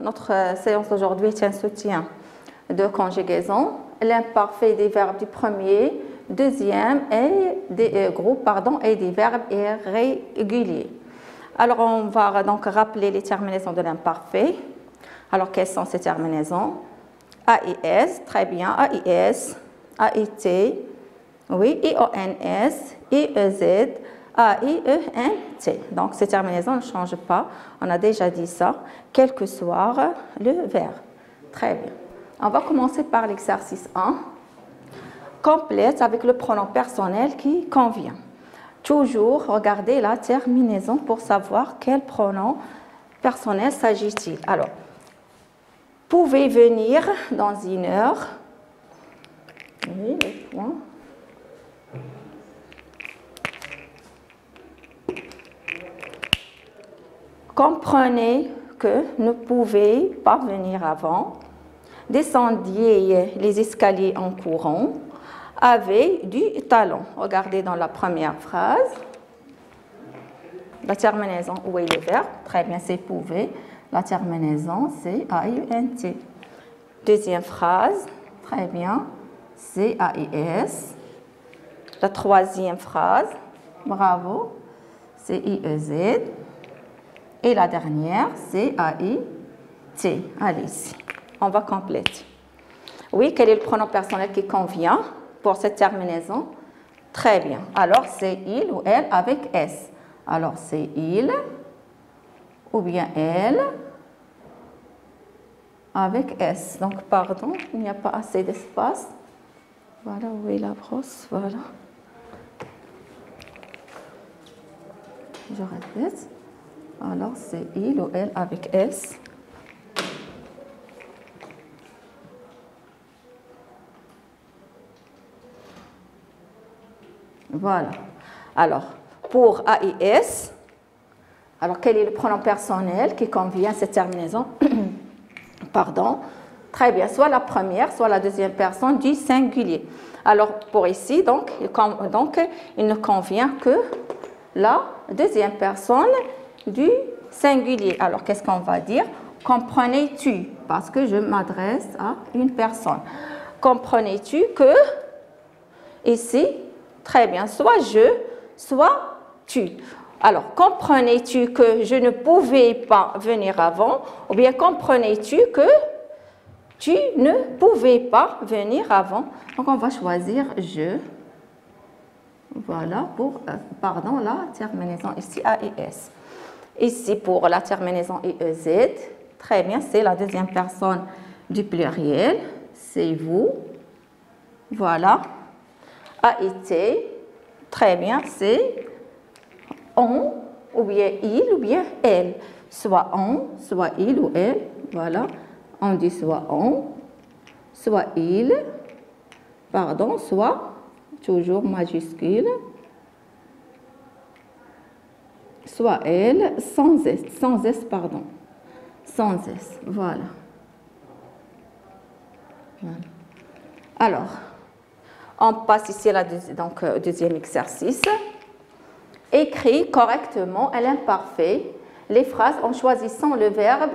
notre séance d'aujourd'hui est un soutien de conjugaison. L'imparfait des verbes du premier, deuxième et des groupes, et des verbes irréguliers. Alors, on va donc rappeler les terminaisons de l'imparfait. Alors, quelles sont ces terminaisons? AIS, très bien, AIS, AIT, oui, IONS, IEZ, AIENT. Donc, ces terminaisons ne changent pas. On a déjà dit ça, quel que soit le verbe. Très bien. On va commencer par l'exercice 1. Complète avec le pronom personnel qui convient. Toujours regardez la terminaison pour savoir quel pronom personnel s'agit-il. Alors, pouvez venir dans une heure. Oui, le point. Comprenez que ne pouvez pas venir avant. Descendiez les escaliers en courant. Avez du talent. Regardez dans la première phrase. La terminaison, où est le verbe? Très bien, c'est pouvez. La terminaison, c'est AINT. Deuxième phrase, très bien, c'est AIS. La troisième phrase, bravo, c'est IEZ. Et la dernière, c'est AIT. Allez, ici, on va compléter. Oui, quel est le pronom personnel qui convient pour cette terminaison? Très bien. Alors, c'est il ou elle avec S. Alors, c'est il ou bien elle avec S. Donc, pardon, il n'y a pas assez d'espace. Voilà, où est la brosse? Voilà. Je répète. Alors, c'est il ou elle avec S. Voilà. Alors, pour AIS, alors quel est le pronom personnel qui convient à cette terminaison? Pardon. Très bien, soit la première, soit la deuxième personne du singulier. Alors, pour ici, donc il ne convient que la deuxième personne du singulier. Alors, qu'est-ce qu'on va dire? Comprenais-tu? Parce que je m'adresse à une personne. Comprenais-tu que, ici, très bien, soit je, soit tu. Alors, comprenais-tu que je ne pouvais pas venir avant? Ou bien comprenais-tu que tu ne pouvais pas venir avant? Donc, on va choisir je. Voilà pour, la terminaison ici AIS. Ici, pour la terminaison IEZ, très bien, c'est la deuxième personne du pluriel. C'est vous. Voilà. AIT, très bien, c'est on, ou bien il, ou bien elle. Soit on, soit il ou elle. Voilà. On dit soit on, soit il, soit, toujours majuscule, soit elle, sans S, sans S, voilà. Alors, on passe ici à deuxième exercice. Écris correctement à l'imparfait les phrases en choisissant le verbe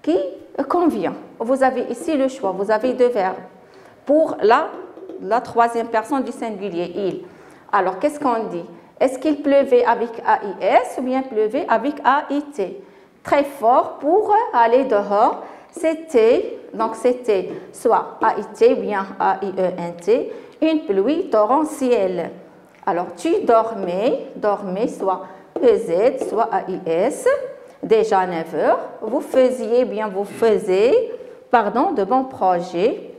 qui convient. Vous avez ici le choix, vous avez deux verbes. Pour la troisième personne du singulier, il. Alors, qu'est-ce qu'on dit? Est-ce qu'il pleuvait avec AIS ou bien pleuvait avec AIT? Très fort pour aller dehors, c'était soit AIT ou bien AIENT, une pluie torrentielle. Alors, tu dormais, soit EZ, soit AIS, déjà 9 heures. Vous faisiez, vous faisiez, de bons projets.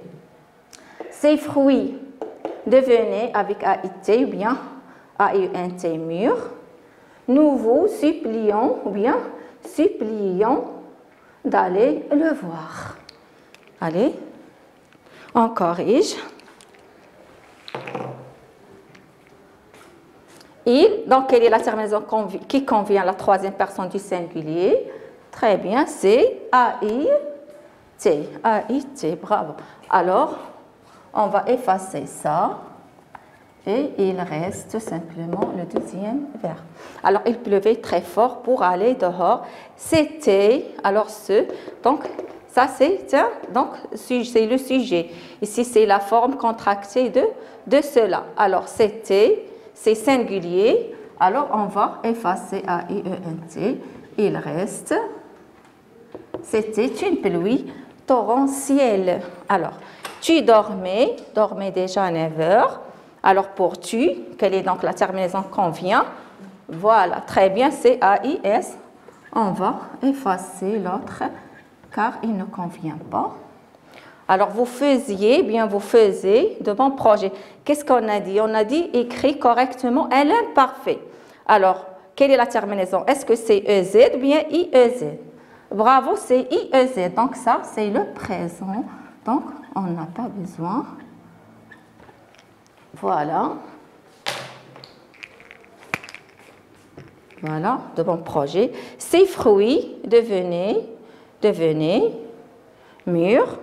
Ces fruits devenaient avec AIT ou bien AIENT mûrs. Nous vous supplions d'aller le voir. Allez, on corrige. Il, donc, quelle est la terminaison qui convient à la troisième personne du singulier? Très bien, c'est AIT. AIT, bravo. Alors, on va effacer ça. Et il reste tout simplement le deuxième verbe. Alors, il pleuvait très fort pour aller dehors. C'était, alors ce, donc ça c'est le sujet. Ici, c'est la forme contractée de cela. Alors, c'était, c'est singulier. Alors, on va effacer A-I-E-N-T. Il reste, c'était une pluie torrentielle. Alors, tu dormais déjà à 9 heures. Alors, pour tu, quelle est donc la terminaison qu'on vient? Voilà, très bien, c'est A-I-S. On va effacer l'autre car il ne convient pas. Alors, vous faisiez de bons projets. Qu'est-ce qu'on a dit? On a dit écrit correctement à l'imparfait. Alors, quelle est la terminaison? Est-ce que c'est EZ ou bien IEZ? Bravo, c'est IEZ. Donc, ça, c'est le présent. Donc, on n'a pas besoin. Voilà. Voilà, de bons projets. Ces fruits devenaient mûrs.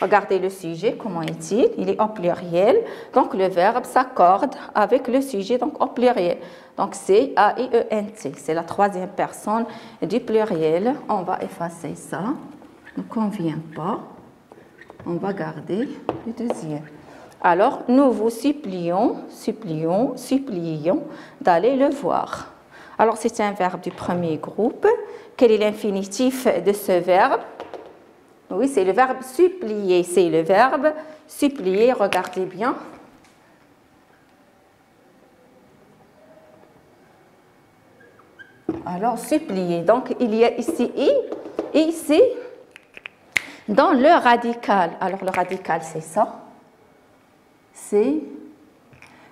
Regardez le sujet, comment est-il? Il est en pluriel. Donc, le verbe s'accorde avec le sujet, donc au pluriel. Donc, c'est A-I-E-N-T. C'est la troisième personne du pluriel. On va effacer ça. Ne convient pas. On va garder le deuxième. Alors, nous vous supplions d'aller le voir. Alors, c'est un verbe du premier groupe. Quel est l'infinitif de ce verbe? Oui, c'est le verbe supplier. C'est le verbe supplier. Regardez bien. Alors, supplier. Donc, il y a ici I et ici dans le radical. Alors, le radical, c'est ça.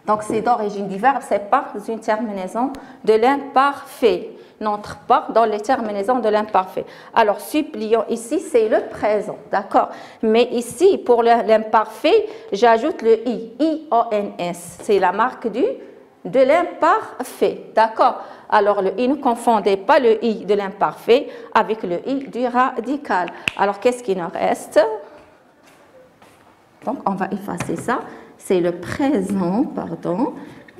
Donc, c'est d'origine du verbe, c'est pas une terminaison de l'imparfait. N'entre pas dans les terminaisons de l'imparfait. Alors, supplions ici, c'est le présent, d'accord? Mais ici, pour l'imparfait, j'ajoute le I, I-O-N-S. C'est la marque de l'imparfait, d'accord? Alors, le I, ne confondez pas le I de l'imparfait avec le I du radical. Alors, qu'est-ce qui nous reste? Donc, on va effacer ça. C'est le présent, pardon,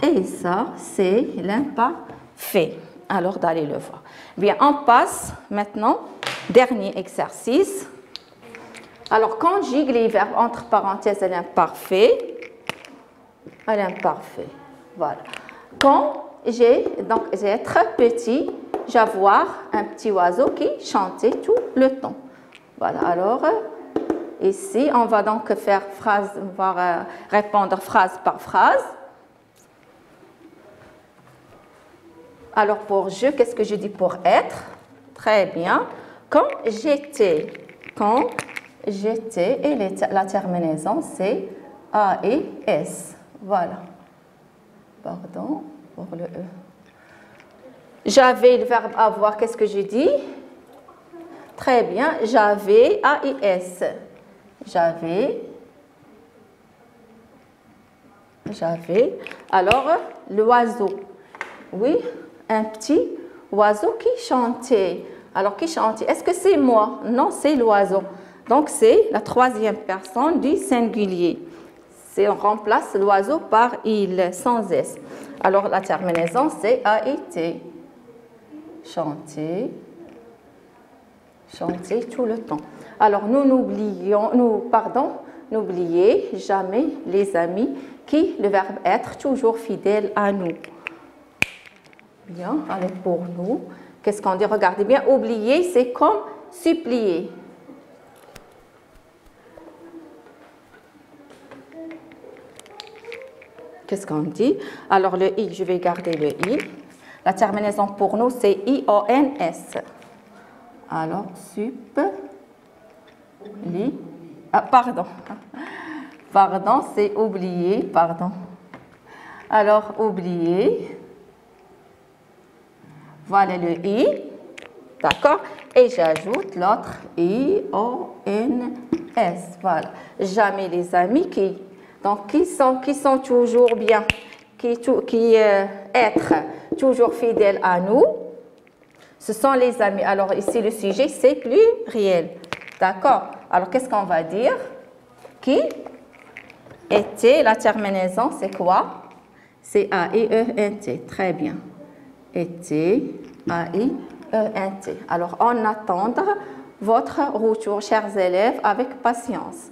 et ça, c'est l'imparfait. Alors, d'aller le voir. Bien, on passe maintenant, dernier exercice. Alors, conjugue les verbes entre parenthèses à l'imparfait. Voilà. Quand j'ai être petit, j'ai voir un petit oiseau qui chantait tout le temps. Voilà, alors, ici, on va donc faire phrase, on va répondre phrase par phrase. Alors, pour je, qu'est-ce que je dis pour être? Très bien. Quand j'étais, et la terminaison, c'est A et S. Voilà. Pardon pour le E. J'avais le verbe avoir, qu'est-ce que je dis? Très bien. J'avais A et S. J'avais. Alors, l'oiseau. Oui, un petit oiseau qui chantait. Alors, qui chantait? Est-ce que c'est moi? Non, c'est l'oiseau. Donc, c'est la troisième personne du singulier. On remplace l'oiseau par il, sans S. Alors, la terminaison, c'est a été. Chanter tout le temps. Alors, n'oubliez jamais les amis qui, le verbe être, toujours fidèle à nous. Bien, allez pour nous. Qu'est-ce qu'on dit? Regardez bien, oublier, c'est comme supplier. Qu'est-ce qu'on dit? Alors, le I, je vais garder le I. La terminaison pour nous, c'est I-O-N-S. Alors, Pardon, c'est oublier, pardon. Alors, oublier. Voilà le I. D'accord? Et j'ajoute l'autre I-O-N-S. Voilà. Jamais les amis qui sont toujours bien, être toujours fidèles à nous. Ce sont les amis. Alors ici, le sujet, c'est pluriel. D'accord? Alors, qu'est-ce qu'on va dire? Qui était, la terminaison, c'est quoi? C-A-I-E-N-T. Très bien. Et T, A-I-E-N-T. Alors, on attend votre retour, chers élèves, avec patience.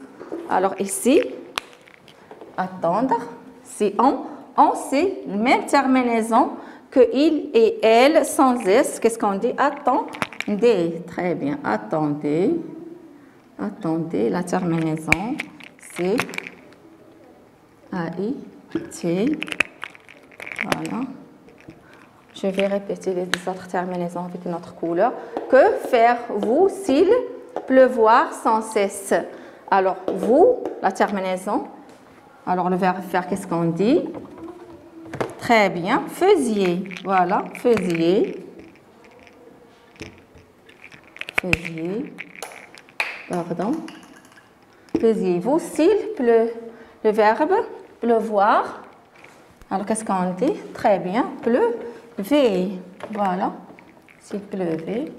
Alors, ici, attendre, c'est on, c'est la même terminaison que il et elle sans S. Qu'est-ce qu'on dit? Attendez. Très bien. Attendez. Attendez. La terminaison, c'est A-I-T. Voilà. Je vais répéter les autres terminaisons avec une autre couleur. Que faire-vous s'il pleuvoir sans cesse? Alors, vous, la terminaison. Alors, le verbe faire, qu'est-ce qu'on dit? Très bien. Faisiez. Voilà. Faisiez. Faisiez. Pardon. Faisiez-vous s'il pleut? Le verbe pleuvoir. Alors, qu'est-ce qu'on dit? Très bien. Pleuvez. Voilà. S'il pleuvait.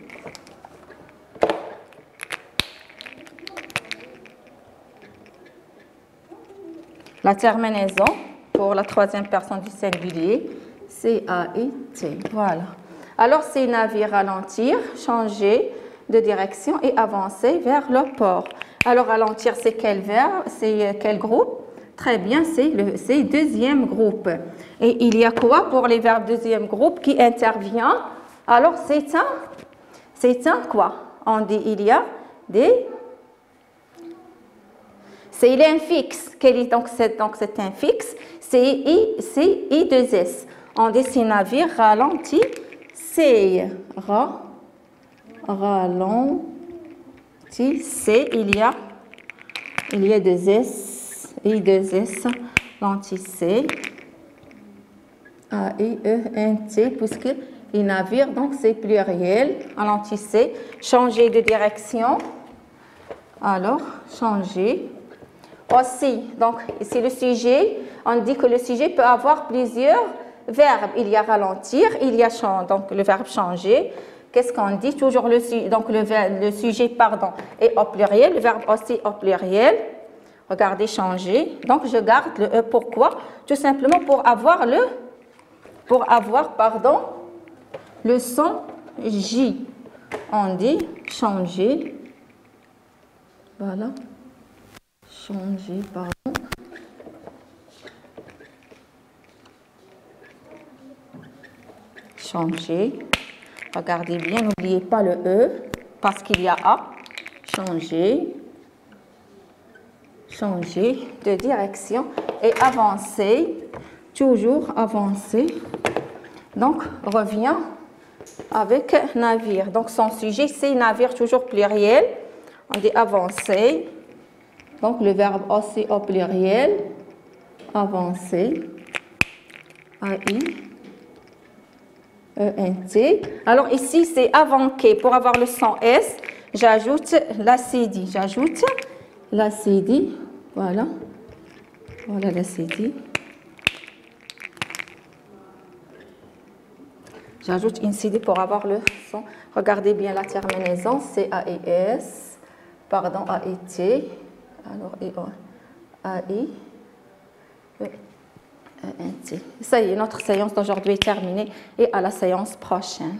La terminaison pour la troisième personne du singulier, C-A-I-T. Voilà. Alors, c'est navire ralentir, changer de direction et avancer vers le port. Alors, ralentir, c'est quel verbe? C'est quel groupe? Très bien, c'est le deuxième groupe. Et il y a quoi pour les verbes deuxième groupe qui intervient? Alors, c'est un quoi? On dit il y a des... Il est un fixe. Quel est donc c'est un fixe? C'est I2S. On dit c'est navire ralenti. C'est ralenti. C'est il y a deux S. I2S. Lentissez. A-I-E-N-T. Puisque les navires, donc c'est pluriel. Ralentissez. Changer de direction. Alors, changer. Aussi, donc ici le sujet, on dit que le sujet peut avoir plusieurs verbes. Il y a ralentir, il y a donc le verbe changer. Qu'est-ce qu'on dit? Toujours le sujet pardon, est au pluriel, le verbe aussi au pluriel. Regardez, changer. Donc je garde le E. Pourquoi? Tout simplement pour avoir le son J. On dit changer. Voilà. Changer, pardon. Changer. Regardez bien, n'oubliez pas le E parce qu'il y a A. Changer. Changer de direction et avancer. Toujours avancer. Donc, revient avec navire. Donc, son sujet, c'est navire, toujours pluriel. On dit avancer. Donc, le verbe aussi au pluriel, avancer, A-I-E-N-T. Alors, ici, c'est avanquer. Pour avoir le son S, j'ajoute l'acidi. J'ajoute l'acidi. Voilà. Voilà l'acidi. J'ajoute une CD pour avoir le son. Regardez bien la terminaison, c'est A-I-S, pardon, A-I-T. Alors, A-I-E-N-T. Ça y est, notre séance d'aujourd'hui est terminée et à la séance prochaine.